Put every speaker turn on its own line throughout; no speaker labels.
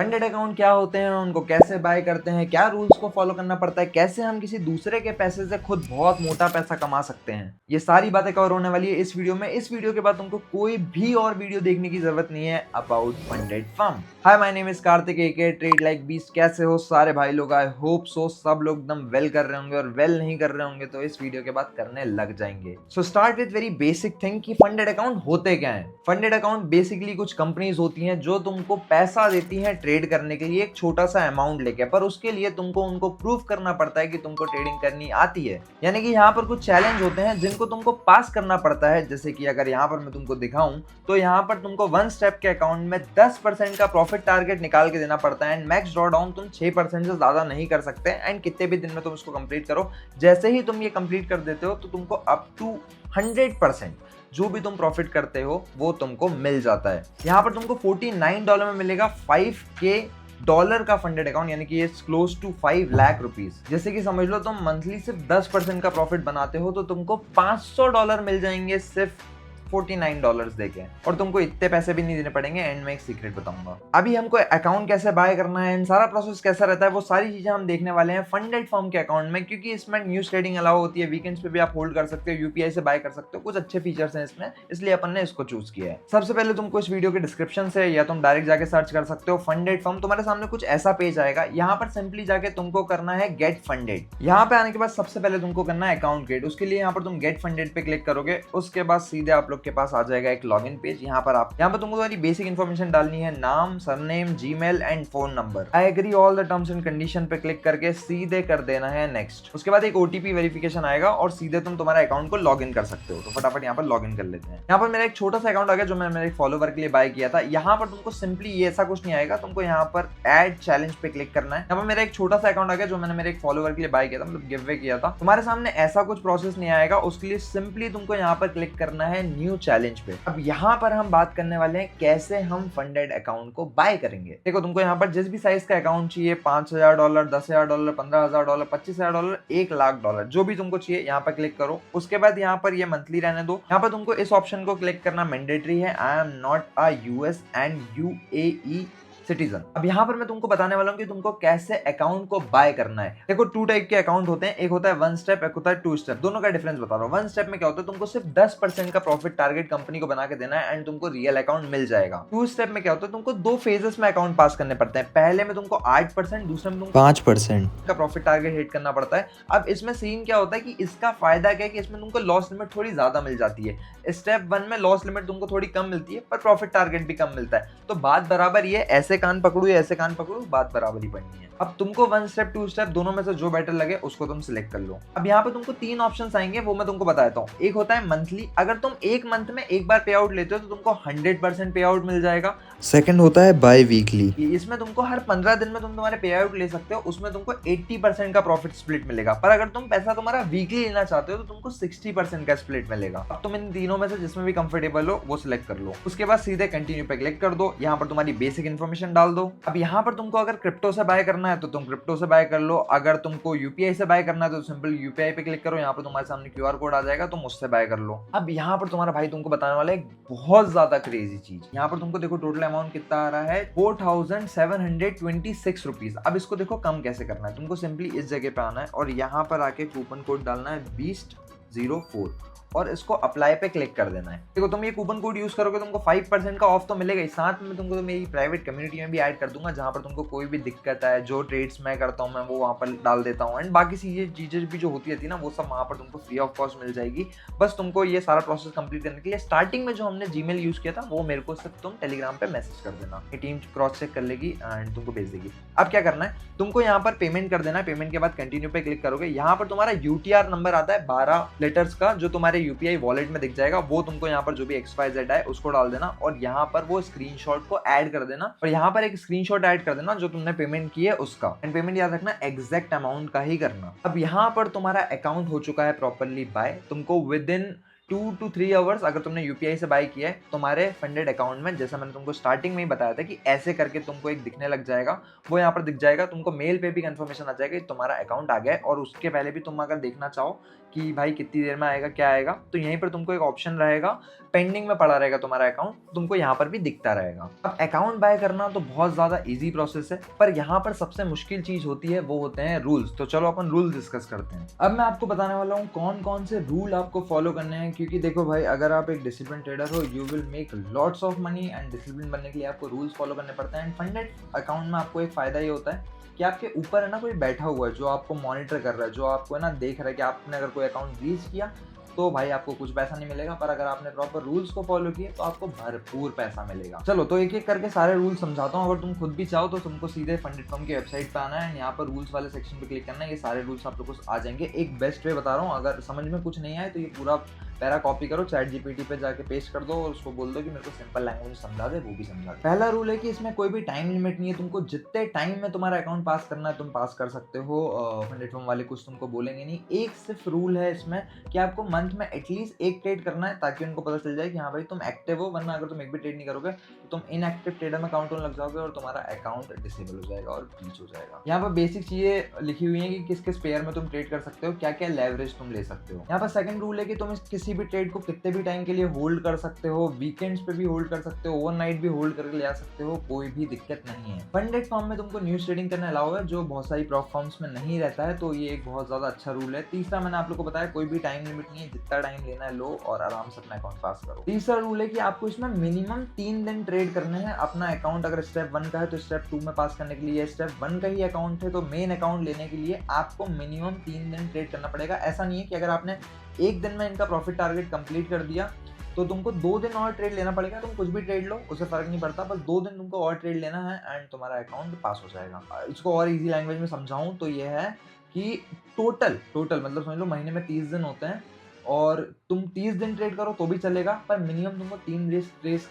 Funded account क्या होते हैं, उनको कैसे बाय करते हैं, क्या रूल्स को फॉलो करना पड़ता है, कैसे हम किसी दूसरे के पैसे से खुद बहुत मोटा पैसा कमा सकते हैं, ये सारी बातें कवर होने वाली है इस वीडियो में। इस वीडियो के बाद तुमको कोई भी और वीडियो देखने की जरूरत नहीं है about funded firm. Hi, my name is Kartik AK trade like beast. कैसे हो सारे भाई लोग? आई होप सो सब लोग एकदम वेल कर रहे होंगे, और वेल नहीं कर रहे होंगे तो इस वीडियो के बाद करने लग जाएंगे। So start with very basic thing कि फंडेड अकाउंट होते क्या हैं। फंडेड अकाउंट बेसिकली कुछ कंपनीज होती हैं जो तुमको पैसा देती हैं ट्रेड करने के लिए, एक छोटा सा अमाउंट लेके, पर उसके लिए तुमको उनको प्रूव करना पड़ता है कि तुमको ट्रेडिंग करनी आती है। यानी कि यहाँ पर कुछ चैलेंज होते हैं जिनको तुमको पास करना पड़ता है। जैसे कि अगर यहाँ पर मैं तुमको दिखाऊं तो यहाँ पर तुमको वन स्टेप के अकाउंट में 10% का प्रॉफिट टारगेट निकाल के देना पड़ता है, एंड मैक्स ड्रॉ डाउन तुम 6% से ज्यादा नहीं कर सकते, एंड कितने भी दिन में तुम इसको कंप्लीट करो। जैसे ही तुम ये कंप्लीट कर देते हो तो तुमको अप टू 100% जो भी तुम प्रॉफिट करते हो वो तुमको मिल जाता है। यहाँ पर तुमको $49 में मिलेगा 5K डॉलर का फंडेड अकाउंट, यानी कि ये क्लोज टू 5 लाख रुपीस। जैसे कि समझ लो तुम मंथली सिर्फ 10% का प्रॉफिट बनाते हो तो तुमको $500 मिल जाएंगे सिर्फ $49 देके, और तुमको इतने पैसे भी नहीं देने पड़ेंगे। एंड में एक सीक्रेट बताऊंगा। अभी हमको अकाउंट कैसे बाय करना है, सारा प्रोसेस कैसा रहता है, वो सारी चीजें हम देखने वाले हैं फंडेड फर्म के अकाउंट में, क्योंकि इसमें न्यूज ट्रेडिंग अलाउ होती है, वीकेंड्स पे भी आप होल्ड कर सकते हो, यूपीआई से बाय कर सकते हो, कुछ अच्छे फीचर्स हैं इसमें, इसलिए अपन ने इसको चूज किया है। सबसे पहले तुमको इस वीडियो के डिस्क्रिप्शन से या तुम डायरेक्ट जाके सर्च कर सकते हो फंडेड फर्म। तुम्हारे सामने कुछ ऐसा पेज आएगा, यहाँ पर सिंपली जाके तुमको करना है गेट फंडेड। यहाँ पे आने के बाद सबसे पहले तुमको करना है अकाउंट क्रिएट। उसके लिए यहाँ पर तुम गेट फंडेड पे क्लिक करोगे, उसके बाद सीधे आप लोग के पास आ जाएगा एक लॉगिन पेज। यहाँ पर तुमको तुम्हारी बेसिक इन्फॉर्मेशन डालनी है, नाम, surname, Gmail and phone number. I agree all the terms and condition पे क्लिक करके सीधे कर देना है नेक्स्ट। उसके बाद एक ओटीपी वेरिफिकेशन आएगा और सीधे तुम तुम्हारे अकाउंट को लॉगिन कर सकते हो। तो फटाफट यहाँ पर लॉगिन कर लेते हैं। यहाँ पर मेरा एक छोटा सा अकाउंट आ गया जो मैंने मेरे फॉलोवर के लिए बाय किया था। यहाँ पर तुमको सिंपली ये ऐसा कुछ नहीं आएगा, तुमको यहाँ पर एड चैलेंज पे क्लिक करना है। यहाँ पर मेरा एक छोटा सा अकाउंट आ गया जो मैंने मेरे एक फॉलोवर के लिए बाय किया था, मतलब गिव अवे किया था। तुम्हारे सामने ऐसा कुछ प्रोसेस नहीं आएगा, उसके लिए सिंपली तुमको यहाँ पर क्लिक करना है न्यू चैलेंज पे। अब यहाँ पर हम बात करने वाले हैं कैसे हम फंडेड अकाउंट को बाय करेंगे। देखो, तुमको यहाँ पर जिस भी साइज का अकाउंट चाहिए, $5,000, $10,000, $15,000, $25,000, $1,00,000, जो भी तुमको चाहिए यहाँ पर क्लिक करो। उसके बाद यहाँ पर ये मंथली रहने दो। यहाँ पर तुमको इस ऑप्शन को क्लिक करना मैंडेटरी है। I am not a US and UAE citizen. अब यहाँ पर मैं तुमको बताने वाला हूँ कि तुमको कैसे अकाउंट को बाय करना है। देखो, 2 टाइप के अकाउंट होते हैं, एक होता है 1 स्टेप, एक होता है 2 स्टेप। दोनों का डिफरेंस बता रहा हूँ। 1 स्टेप में क्या होता है, तुमको सिर्फ 10% का प्रॉफिट टारगेट कंपनी को बना के देना है एंड तुमको रियल अकाउंट मिल जाएगा। 2 स्टेप में क्या होता है, तुमको 2 फेजेस में अकाउंट पास करने पड़ते हैं। पहले में तुमको 8%, दूसरे में तुमको 5% का प्रॉफिट टारगेट हिट करना पड़ता है। अब इसमें सीन क्या होता है कि इसका फायदा क्या है कि इसमें तुमको लॉस लिमिट थोड़ी ज्यादा मिल जाती है। स्टेप 1 में लॉस लिमिट तुमको थोड़ी कम मिलती है, पर प्रॉफिट टारगेट भी कम मिलता है। तो बात बराबर ये, ऐसे कान पकड़ू या ऐसे कान पकड़ू, बात बराबर ही पड़नी है। अब तुमको 1 स्टेप 2 स्टेप दोनों में से जो बेटर लगे उसको तुम सिलेक्ट कर लो। अब यहाँ पे तुमको 3 ऑप्शंस आएंगे, वो मैं तुमको बताता हूँ। एक होता है मंथली, अगर तुम एक मंथ में एक बार पे आउट लेते हो तो तुमको 100% पे आउट मिल जाएगा।
सेकंड होता है बाई वीकली।
इसमें तुमको हर 15 दिन में तुम तुम्हारे पे आउट ले सकते हो, उसमें तुमको 80% का प्रॉफिट स्प्लिट मिलेगा। पर अगर तुम पैसा तुम्हारा वीकली लेना चाहते हो तो तुमको 60% का स्प्लिट मिलेगा। अब तुम इन तीनों में से जिसमें भी कंफर्टेबल हो वो सिलेक्ट कर लो। उसके बाद सीधे कंटिन्यू पे क्लिक कर दो। यहाँ पर तुम्हारी बेसिक इन्फॉर्मेशन डाल दो। अब यहाँ पर तुमको अगर क्रिप्टो से बाय करना है तो तुम क्रिप्टो से बाय कर लो। अगर तुमको यूपीआई से बाय करना है तो सिंपल यूपीआई पे क्लिक करो। यहाँ पर तुम्हारे सामने क्यूआर कोड आ जाएगा, तुम उससे बाय कर लो। अब यहाँ पर तुम्हारा भाई तुमको बताने वाला है एक बहुत ज्यादा क्रेजी चीज। यहाँ पर तुमको देखो टोटल अमाउंट कितना आ रहा है, 4,726 रुपीज। अब इसको देखो कम कैसे करना है। तुमको सिंपली इस जगह पे आना है और यहाँ पर आके कूपन कोड डालना है BEAST04 और इसको अप्लाई पे क्लिक कर देना है। देखो, तुम ये कूपन कोड यूज करोगे तुमको 5% का ऑफ तो मिलेगा ही, साथ में तुमको तो मेरी प्राइवेट कम्युनिटी में भी ऐड कर दूंगा, जहां पर तुमको कोई भी दिक्कत है, जो ट्रेड्स मैं करता हूं मैं वो वहां पर डाल देता हूं, एंड बाकी चीजें भी जो होती रहती है ना वो सब वहां पर तुमको फ्री ऑफ कॉस्ट मिल जाएगी। बस तुमको ये सारा प्रोसेस कंप्लीट करने के लिए स्टार्टिंग में जो हमने जीमेल यूज किया था वो मेरे को सिर्फ तुम टेलीग्राम पे मैसेज कर देना, टीम क्रॉस चेक कर लेगी एंड तुमको भेज देगी। अब क्या करना है, तुमको यहाँ पर पेमेंट कर देना है। पेमेंट के बाद कंटिन्यू पे क्लिक करोगे। यहाँ पर तुम्हारा यूटीआर नंबर आता है 12 लेटर्स का, जो तुम्हारे यूपीआई वॉलेट दिख जाएगा। वो तुमको यहाँ पर जो भी XYZ है उसको डाल देना और यहाँ पर वो स्क्रीनशॉट को ऐड कर देना, और यहाँ पर एक स्क्रीनशॉट ऐड कर देना जो तुमने पेमेंट की है उसका। एंड पेमेंट याद रखना एग्जैक्ट अमाउंट का ही करना। अब यहाँ पर तुम्हारा अकाउंट हो चुका है प्रॉपरली बाय। तुमको विद इन 2 to 3 आवर्स अगर तुमने यूपीआई से बाय किया है तुम्हारे फंडेड अकाउंट में, जैसा मैंने तुमको स्टार्टिंग में ही बताया था कि ऐसे करके तुमको एक दिखने लग जाएगा, वो यहाँ पर दिख जाएगा। तुमको मेल पे भी कंफर्मेशन आ जाएगा कि तुम्हारा अकाउंट आ गया है। और उसके पहले भी तुम अगर देखना चाहो कि भाई कितनी देर में आएगा, क्या आएगा, तो यहीं पर तुमको एक ऑप्शन रहेगा, पेंडिंग में पड़ा रहेगा तुम्हारा अकाउंट, तुमको यहाँ पर भी दिखता रहेगा। अब अकाउंट बाय करना तो बहुत ज़्यादा इजी प्रोसेस है, पर यहाँ पर सबसे मुश्किल चीज़ होती है, वो होते हैं रूल्स। तो चलो अपन रूल डिस्कस करते हैं। अब मैं आपको बताने वाला हूँ कौन कौन से रूल आपको फॉलो करने हैं, क्योंकि देखो भाई, अगर आप एक डिसिप्लिन ट्रेडर हो, you will make lots of money, and discipline बनने के लिए आपको रूल्स फॉलो करने पड़ते हैं। एंड फंडेड अकाउंट में आपको एक फ़ायदा ये होता है कि आपके ऊपर है ना कोई बैठा हुआ है जो आपको मॉनिटर कर रहा है, जो आपको है ना देख रहा है कि आपने अगर कोई अकाउंट रीच किया तो भाई आपको कुछ पैसा नहीं मिलेगा, पर अगर आपने प्रॉपर रूल्स को फॉलो किए तो आपको भरपूर पैसा मिलेगा। चलो तो एक एक करके सारे रूल्स समझाता हूँ। अगर तुम खुद भी चाहो तो तुमको सीधे फंडेड फर्म की वेबसाइट पे आना है, यहाँ पर रूल्स वाले सेक्शन पे क्लिक करना है, ये सारे रूल्स आप लोग को आ जाएंगे। एक बेस्ट वे बता रहा हूँ, अगर समझ में कुछ नहीं आए तो ये पूरा पैरा कॉपी करो, चैट जीपीटी पे जाके पेस्ट कर दो और उसको बोल दो कि मेरे को सिंपल लैंग्वेज में समझा दे, वो भी समझा दे। पहला रूल है कि इसमें कोई भी टाइम लिमिट नहीं है, तुमको जितने टाइम में तुम्हारा अकाउंट पास करना है तुम पास कर सकते हो। फंडेड फर्म वाले कुछ तुमको बोलेंगे नहीं। एक सिर्फ रूल है इसमें कि आपको मंथ में एटलीस्ट एक ट्रेड करना है, ताकि उनको पता चल जाए कि हाँ भाई तुम एक्टिव हो, वरना अगर तुम एक भी ट्रेड नहीं करोगे तो तुम इनएक्टिव ट्रेडर में काउंट होने लग जाओगे और तुम्हारा अकाउंट डिसेबल हो जाएगा और ब्रीच हो जाएगा। यहाँ पर बेसिक चीजें लिखी हुई है कि किस किस पेयर में तुम ट्रेड कर सकते हो, क्या क्या लेवरेज तुम ले सकते हो। यहाँ पर सेकंड रूल है कि तुम किसी भी ट्रेड को कितने भी टाइम के लिए होल्ड कर सकते हो, वीकेंड्स पे भी होल्ड कर सकते हो, ओवरनाइट भी होल्ड करके ले आ सकते हो, कोई भी दिक्कत नहीं है। फंडेड फर्म में तुमको न्यूज ट्रेडिंग करना अलाउ है, जो बहुत सारी प्रॉप फर्म्स में नहीं रहता है, तो ये एक बहुत ज्यादा अच्छा रूल है। तीसरा मैंने आप लोग को बताया, कोई भी टाइम लिमिट नहीं है, जितना टाइम लेना है लो और आराम से अपना अकाउंट पास करो। तीसरा रूल है कि आपको इसमें मिनिमम 3 दिन ट्रेड करने हैं। अपना अकाउंट अगर स्टेप 1 का है तो स्टेप 2 में पास करने के लिए स्टेप 1 का ही अकाउंट है, तो मेन अकाउंट लेने के लिए आपको मिनिमम 3 दिन ट्रेड करना पड़ेगा। ऐसा नहीं है कि अगर आपने एक दिन में इनका प्रॉफिट टारगेट कंप्लीट कर दिया तो तुमको 2 दिन और ट्रेड लेना पड़ेगा। तुम कुछ भी ट्रेड लो, उससे फर्क नहीं पड़ता, बस 2 दिन तुमको और ट्रेड लेना है एंड तुम्हारा अकाउंट पास हो जाएगा। इसको और इजी लैंग्वेज में समझाऊं तो ये है कि टोटल मतलब समझ लो महीने में 30 दिन होते हैं और तुम 30 दिन ट्रेड करो तो भी चलेगा, पर मिनिमम तुमको 3 डेज ट्रेड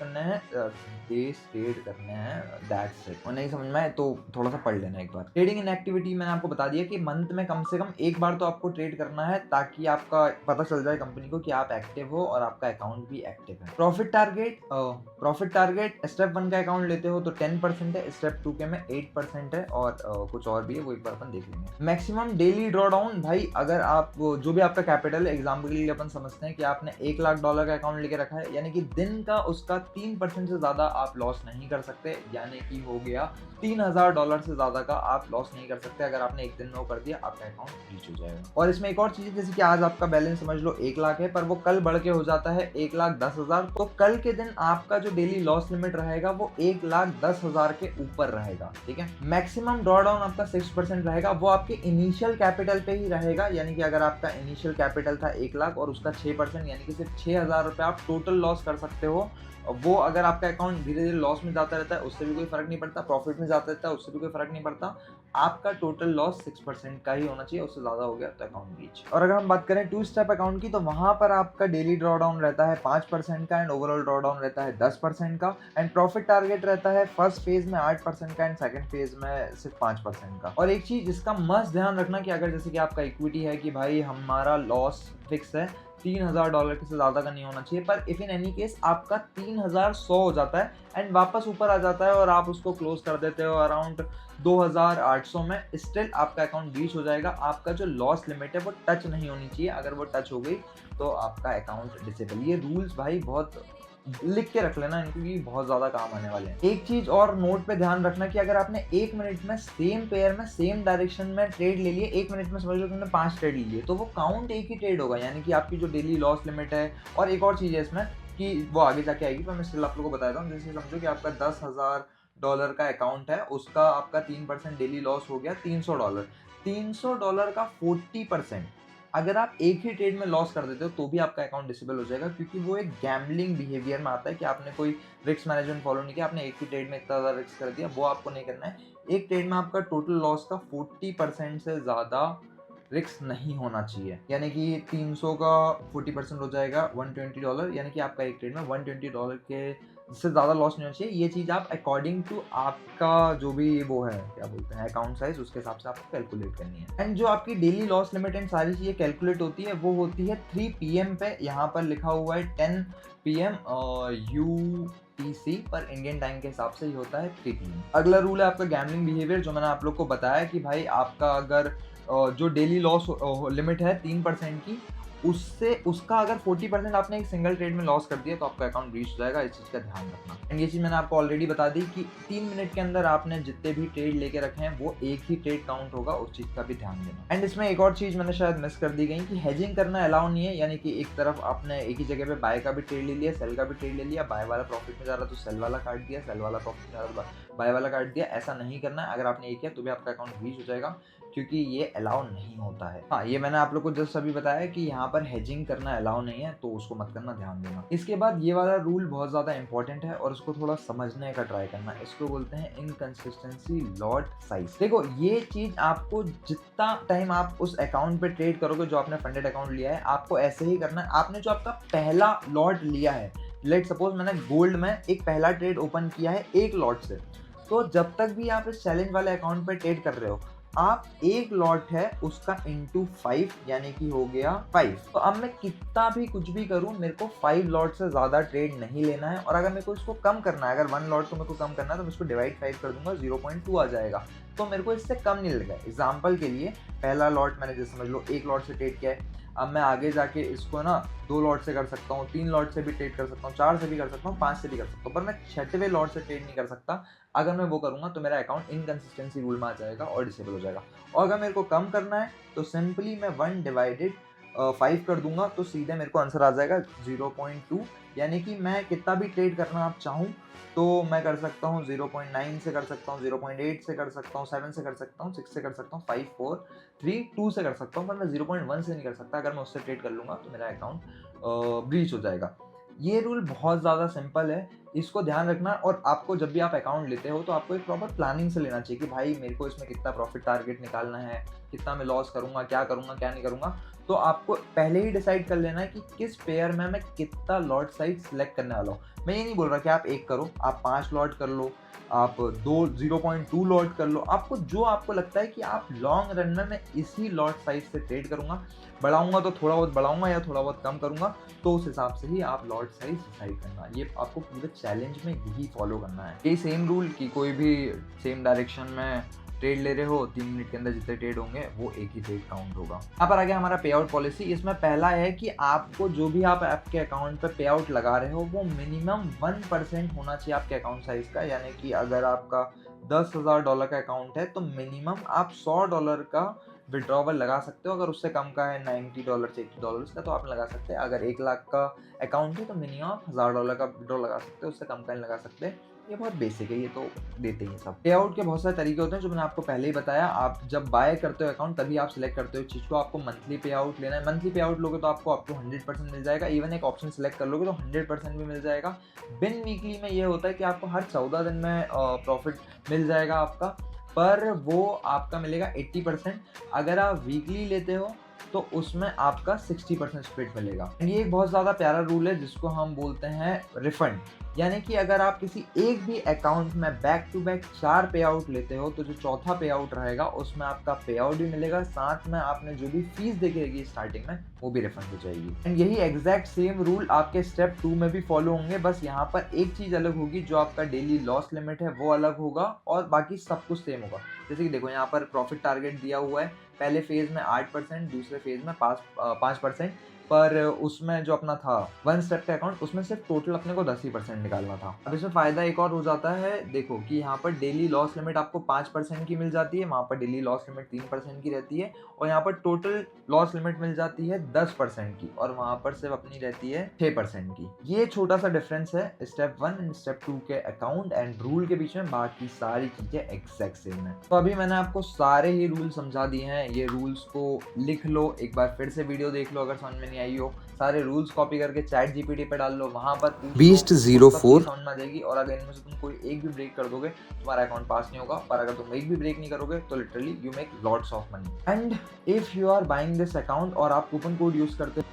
करने हैं, दैट्स इट। और नहीं समझ में आए तो थोड़ा सा पढ़ लेना एक बार। ट्रेडिंग इन एक्टिविटी मैंने आपको बता दिया कि मंथ में कम से कम एक बार तो आपको ट्रेड करना है, ताकि आपका पता चल जाए कंपनी को कि आप एक्टिव हो और आपका अकाउंट भी एक्टिव है। प्रॉफिट टारगेट स्टेप 1 का अकाउंट लेते हो तो 10% है, स्टेप 2 के में 8% है, और कुछ और भी है, वो एक बार अपन देख लेंगे। मैक्सिमम डेली ड्रॉ डाउन, भाई अगर आप जो भी आपका कैपिटल है, एग्जाम्पल के लिए अपन समझते हैं कि आपने $1 लाख का अकाउंट लेके रखा है, यानी कि दिन का उसका 3% से ज्यादा आप लॉस नहीं कर सकते, यानी कि हो गया $3000 से ज्यादा का आप लॉस नहीं कर सकते। अगर आपने एक दिन में वो कर दिया, आपका अकाउंट रीच हो जाएगा। और इसमें एक और चीज है, जैसे कि आज आपका बैलेंस समझ लो 1 लाख है, पर वो कल बढ़ के हो जाता है 1,10,000, तो कल के दिन आपका जो डेली लॉस लिमिट रहेगा वो 1,10,000 के ऊपर रहेगा, ठीक है। मैक्सिमम ड्रॉ डाउन आपका 6% रहेगा, वो आपके इनिशियल कैपिटल पे ही रहेगा, यानी कि अगर आपका इनिशियल कैपिटल था 1 लाख और उसका 6%, यानी कि सिर्फ 6,000 रुपये आप टोटल लॉस कर सकते हो। वो अगर आपका अकाउंट धीरे धीरे लॉस में जाता रहता है उससे भी कोई फर्क नहीं पड़ता, प्रॉफिट में जाता रहता है उससे भी कोई फर्क नहीं पड़ता, आपका टोटल लॉस 6% का ही होना चाहिए, उससे ज्यादा हो गया तो अकाउंट रीच। और अगर हम बात करें 2 स्टेप अकाउंट की, तो वहां पर आपका डेली ड्रॉ डाउन रहता है 5% का एंड ओवरऑल ड्रॉ डाउन रहता है 10% का, एंड प्रॉफिट टारगेट रहता है फर्स्ट फेज में 8% का एंड सेकंड फेज में सिर्फ 5% का। और एक चीज जिसका मस्त ध्यान रखना कि अगर जैसे कि आपका इक्विटी है कि भाई हमारा लॉस फिक्स है $3,000 के से ज्यादा का नहीं होना चाहिए, पर इफ इन एनी केस आपका 3,100 हो जाता है एंड वापस ऊपर आ जाता है और आप उसको क्लोज कर देते हो अराउंड 2,800 में, स्टिल आपका अकाउंट रीच हो जाएगा। आपका जो लॉस लिमिट है वो टच नहीं होनी चाहिए, अगर वो टच हो गई तो आपका अकाउंट डिसेबल। ये रूल्स भाई बहुत लिख के रख लेना इनको, क्योंकि बहुत ज्यादा काम आने वाले हैं। एक चीज और नोट पे ध्यान रखना कि अगर आपने 1 मिनट में सेम पेयर में सेम डायरेक्शन में ट्रेड ले लिए, 1 मिनट में समझ लो तुमने 5 ट्रेड लिए, तो वो काउंट एक ही ट्रेड होगा, यानी कि आपकी जो डेली लॉस लिमिट है। और एक और चीज है इसमें कि वो आगे जाके आएगी, पर मैं स्टिल आप लोगों को बताता हूँ। जैसे समझो कि आपका $10,000 का अकाउंट है, उसका आपका 3% डेली लॉस हो गया $300। $300 का 40% अगर आप एक ही ट्रेड में लॉस कर देते हो तो भी आपका अकाउंट डिसेबल हो जाएगा, क्योंकि वो एक गैम्बलिंग बिहेवियर में आता है कि आपने कोई रिस्क मैनेजमेंट फॉलो नहीं किया, आपने एक ही ट्रेड में इतना ज़्यादा रिस्क कर दिया, वो आपको नहीं करना है। एक ट्रेड में आपका टोटल लॉस का 40% से ज़्यादा रिस्क नहीं होना चाहिए, यानी कि 300 का 40% हो जाएगा $120, यानी कि आपका एक ट्रेड में $120 के इससे ज़्यादा लॉस नहीं होना चाहिए। ये चीज़ आप अकॉर्डिंग टू आपका जो भी वो है क्या बोलते हैं अकाउंट साइज, उसके हिसाब से आपको कैलकुलेट करनी है। एंड जो आपकी डेली लॉस लिमिट एंड सारी चीज़ें कैलकुलेट होती है वो होती है 3 PM पे, यहाँ पर लिखा हुआ है 10 PM UTC, पर इंडियन टाइम के हिसाब से ही होता है 3 PM। अगला रूल है आपका गैम्बलिंग बिहेवियर, जो मैंने आप लोग को बताया कि भाई आपका अगर जो डेली लॉस लिमिट है 3% की, उससे उसका अगर 40% आपने एक सिंगल ट्रेड में लॉस कर दिया तो आपका अकाउंट ब्रीच हो जाएगा। इस चीज़ का ध्यान रखना। एंड ये चीज़ मैंने आपको ऑलरेडी बता दी कि 3 मिनट के अंदर आपने जितने भी ट्रेड लेके रखे हैं वो एक ही ट्रेड काउंट होगा, उस चीज़ का भी ध्यान देना। एंड इसमें एक और चीज़ मैंने शायद मिस कर दी गई कि हेजिंग करना अलाउ नहीं है, यानी कि एक तरफ आपने एक ही जगह पे बाय का भी ट्रेड ले लिया, सेल का भी ट्रेड ले लिया, बाय वाला प्रॉफिट में जा रहा तो सेल वाला काट दिया, सेल वाला प्रॉफिट में जा रहा तो बाय वाला काट दिया। ऐसा नहीं करना है। अगर आपने ये किया तो भी आपका अकाउंट ब्रीच हो जाएगा, क्योंकि ये अलाउ नहीं होता है। हाँ, ये मैंने आप लोग को जस्ट अभी बताया कि यहाँ पर हेजिंग करना अलाउ नहीं है, तो उसको मत करना, ध्यान देना। इसके बाद ये वाला रूल बहुत ज़्यादा इंपॉर्टेंट है और उसको थोड़ा समझने का ट्राई करना। इसको बोलते हैं इनकंसिस्टेंसी लॉट साइज। देखो, ये चीज़ आपको जितना टाइम आप उस अकाउंट पे ट्रेड करोगे, जो आपने फंडेड अकाउंट लिया है, आपको ऐसे ही करना है। आपने जो आपका पहला लॉट लिया है, लेट सपोज मैंने गोल्ड में एक पहला ट्रेड ओपन किया है एक लॉट से, तो जब तक भी आप इस चैलेंज वाले अकाउंट पे ट्रेड कर रहे हो, आप एक लॉट है उसका इंटू 5 यानी कि हो गया 5। तो अब मैं कितना भी कुछ भी करूं, मेरे को 5 लॉट से ज़्यादा ट्रेड नहीं लेना है। और अगर मेरे को इसको कम करना है, अगर 1 लॉट को मेरे को कम करना है, तो मैं इसको डिवाइड 5 कर दूंगा, 0.2 आ जाएगा। तो मेरे को इससे कम नहीं लगेगा। एग्जाम्पल के लिए पहला लॉट मैंने जैसे समझ लो 1 लॉट से ट्रेड किया है, अब मैं आगे जाके इसको ना 2 लॉट से कर सकता हूँ, 3 लॉट से भी ट्रेड कर सकता हूँ, 4 से भी कर सकता हूँ, 5 से भी कर सकता हूँ, पर मैं 6वें लॉट से ट्रेड नहीं कर सकता। अगर मैं वो करूँगा तो मेरा अकाउंट इनकंसिस्टेंसी रूल में आ जाएगा और डिसेबल हो जाएगा। और अगर मेरे को कम करना है तो सिंपली मैं 1 डिवाइडेड 5 कर दूंगा, तो सीधे मेरे को आंसर आ जाएगा 0.2। यानी कि मैं कितना भी ट्रेड करना आप चाहूँ तो मैं कर सकता हूँ, 0.9 से कर सकता हूँ, 0.8 से कर सकता हूँ, 7 से कर सकता हूँ, 6 से कर सकता हूँ, 5, 4, 3, 2 से कर सकता हूँ, पर मैं 0.1 से नहीं कर सकता। अगर मैं उससे ट्रेड कर लूँगा तो मेरा अकाउंट ब्रीच हो जाएगा। ये रूल बहुत ज़्यादा सिंपल है, इसको ध्यान रखना। और आपको जब भी आप अकाउंट लेते हो तो आपको एक प्रॉपर प्लानिंग से लेना चाहिए कि भाई मेरे को इसमें कितना प्रॉफिट टारगेट निकालना है, कितना मैं लॉस करूँगा, क्या नहीं करूँगा। तो आपको पहले ही डिसाइड कर लेना है कि किस पेयर में मैं कितना लॉट साइज सेलेक्ट करने वाला हूँ। मैं ये नहीं बोल रहा कि आप 1 करो, आप 5 लॉट कर लो, आप 0.2 लॉट कर लो। आपको जो आपको लगता है कि आप लॉन्ग रन में मैं इसी लॉट साइज से ट्रेड करूँगा, बढ़ाऊंगा तो थोड़ा बहुत बढ़ाऊंगा या थोड़ा बहुत कम करूँगा, तो उस हिसाब से ही आप लॉट साइज डिसाइड करना। ये आपको पूरे चैलेंज में यही फॉलो करना है। ये सेम रूल कि कोई भी सेम डायरेक्शन में ट्रेड ले रहे हो, 3 मिनट के अंदर जितने ट्रेड होंगे वो एक ही ट्रेड काउंट होगा। यहाँ पर आ गया हमारा पे आउट पॉलिसी। इसमें पहला है कि आपको जो भी आप आपके अकाउंट पे पे आउट लगा रहे हो वो मिनिमम 1% होना चाहिए आपके अकाउंट साइज का। यानी कि अगर आपका $10,000 का अकाउंट है तो मिनिमम आप $100 का विड्रॉवल लगा सकते हो। अगर उससे कम का है $90 से $80 का तो आप लगा सकते हैं। अगर 1 लाख का अकाउंट है तो मिनिमम $1,000 का विड्रॉ लगा सकते हो, उससे कम का नहीं लगा सकते। ये बहुत बेसिक है, ये तो देते ही सब। पे आउट के बहुत सारे तरीके होते हैं जो मैंने आपको पहले ही बताया। आप जब बाय करते हो अकाउंट तभी आप सिलेक्ट करते हो चीज़ को। आपको मंथली पे आउट लेना है, मंथली पे आउट लोगे तो आपको 100% मिल जाएगा। इवन एक ऑप्शन सिलेक्ट कर लोगे तो 100% भी मिल जाएगा। बिन वीकली में ये होता है कि आपको हर 14 दिन में प्रॉफिट मिल जाएगा आपका, पर वो आपका मिलेगा 80%। अगर आप वीकली लेते हो तो उसमें आपका 60% स्प्लिट मिलेगा। ये एक बहुत ज़्यादा प्यारा रूल है जिसको हम बोलते हैं रिफंड। यानी कि अगर आप किसी एक भी अकाउंट में बैक टू बैक 4 पे आउट लेते हो तो जो चौथा पे आउट रहेगा उसमें आपका पे आउट भी मिलेगा, साथ में आपने जो भी फीस देखी रहेगी स्टार्टिंग में वो भी रिफंड हो जाएगी। एंड यही एग्जैक्ट सेम रूल आपके स्टेप 2 में भी फॉलो होंगे। बस यहाँ पर एक चीज़ अलग होगी, जो आपका डेली लॉस लिमिट है वो अलग होगा और बाकी सब कुछ सेम होगा। जैसे कि देखो यहाँ पर प्रॉफिट टारगेट दिया हुआ है, पहले फेज में 8%, दूसरे फेज में 5%, पर उसमें जो अपना था 1 स्टेप का अकाउंट उसमें सिर्फ टोटल अपने को 10% निकालना था। अब इसमें फ़ायदा एक और हो जाता है, देखो कि यहाँ पर डेली लॉस लिमिट आपको 5% की मिल जाती है, वहाँ पर डेली लॉस लिमिट 3% की रहती है, और यहाँ पर टोटल लॉस लिमिट मिल जाती है 10% की, और वहाँ पर सिर्फ अपनी रहती है 6% की। ये छोटा सा डिफरेंस है स्टेप 1 एंड स्टेप 2 के अकाउंट एंड रूल के बीच में, बाकी सारी चीज़ें एग्जैक्ट सेम है। तो अभी मैंने आपको सारे ही रूल समझा दिए हैं। ये रूल्स को लिख लो, एक बार फिर से वीडियो देख लो अगर समझ में नहीं आई हो, सारे रूल्स कॉपी करके चैट जीपीटी पे डाल लो, वहां पर
Beast04
समझ में आ जाएगी। और अगर इनमें से तुम कोई एक भी ब्रेक कर दोगे तुम्हारा अकाउंट पास नहीं होगा, पर अगर तुम एक भी ब्रेक नहीं करोगे तो literally you make lots of money. And if you are buying this account और आप कूपन कोड यूज करते हो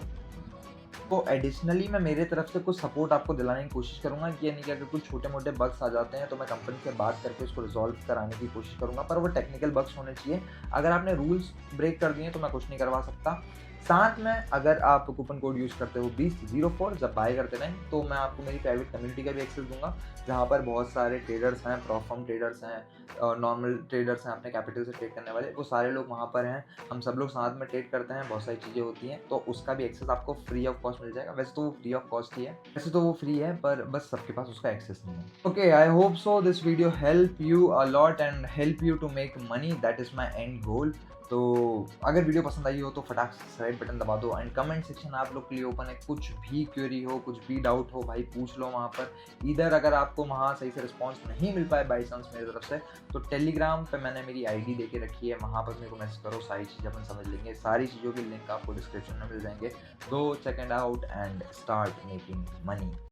तो एडिशनली मैं मेरे तरफ से कुछ सपोर्ट आपको दिलाने की कोशिश करूंगा। कि यानी कि अगर कुछ छोटे मोटे बग्स आ जाते हैं तो मैं कंपनी से बात करके उसको रिजॉल्व कराने की कोशिश करूंगा, पर वो टेक्निकल बग्स होने चाहिए। अगर आपने रूल्स ब्रेक कर दिए तो मैं कुछ नहीं करवा सकता। साथ में अगर आप कूपन कोड यूज़ करते हो 2004 जब बाय करते टाइम, तो मैं आपको मेरी प्राइवेट कम्युनिटी का भी एक्सेस दूँगा, जहाँ पर बहुत सारे ट्रेडर्स हैं, प्रॉप फर्म ट्रेडर्स हैं और नॉर्मल ट्रेडर्स हैं अपने कैपिटल से ट्रेड करने वाले, वो सारे लोग वहाँ पर हैं। हम सब लोग साथ में ट्रेड करते हैं, बहुत सारी चीज़ें होती हैं, तो उसका भी एक्सेस आपको फ्री ऑफ कॉस्ट मिल जाएगा। वैसे तो वो फ्री ऑफ कॉस्ट ही है, वैसे तो वो फ्री है, पर बस सबके पास उसका एक्सेस नहीं है। Okay, I hope so this video help you a lot and help you to make money, that is my end goal. तो अगर वीडियो पसंद आई हो तो फटाक से सब्सक्राइब बटन दबा दो एंड कमेंट सेक्शन आप लोग के लिए ओपन है। कुछ भी क्वेरी हो, कुछ भी डाउट हो भाई पूछ लो वहाँ पर। इधर अगर आपको वहाँ सही से रिस्पॉन्स नहीं मिल पाए बाई चांस मेरी तरफ से, तो टेलीग्राम पे मैंने मेरी आईडी देके रखी है, वहाँ पर मेरे को मैसेज करो, सारी चीज़ें अपन समझ लेंगे। सारी चीज़ों के लिंक आपको डिस्क्रिप्शन में मिल जाएंगे। Go check it out and start making money.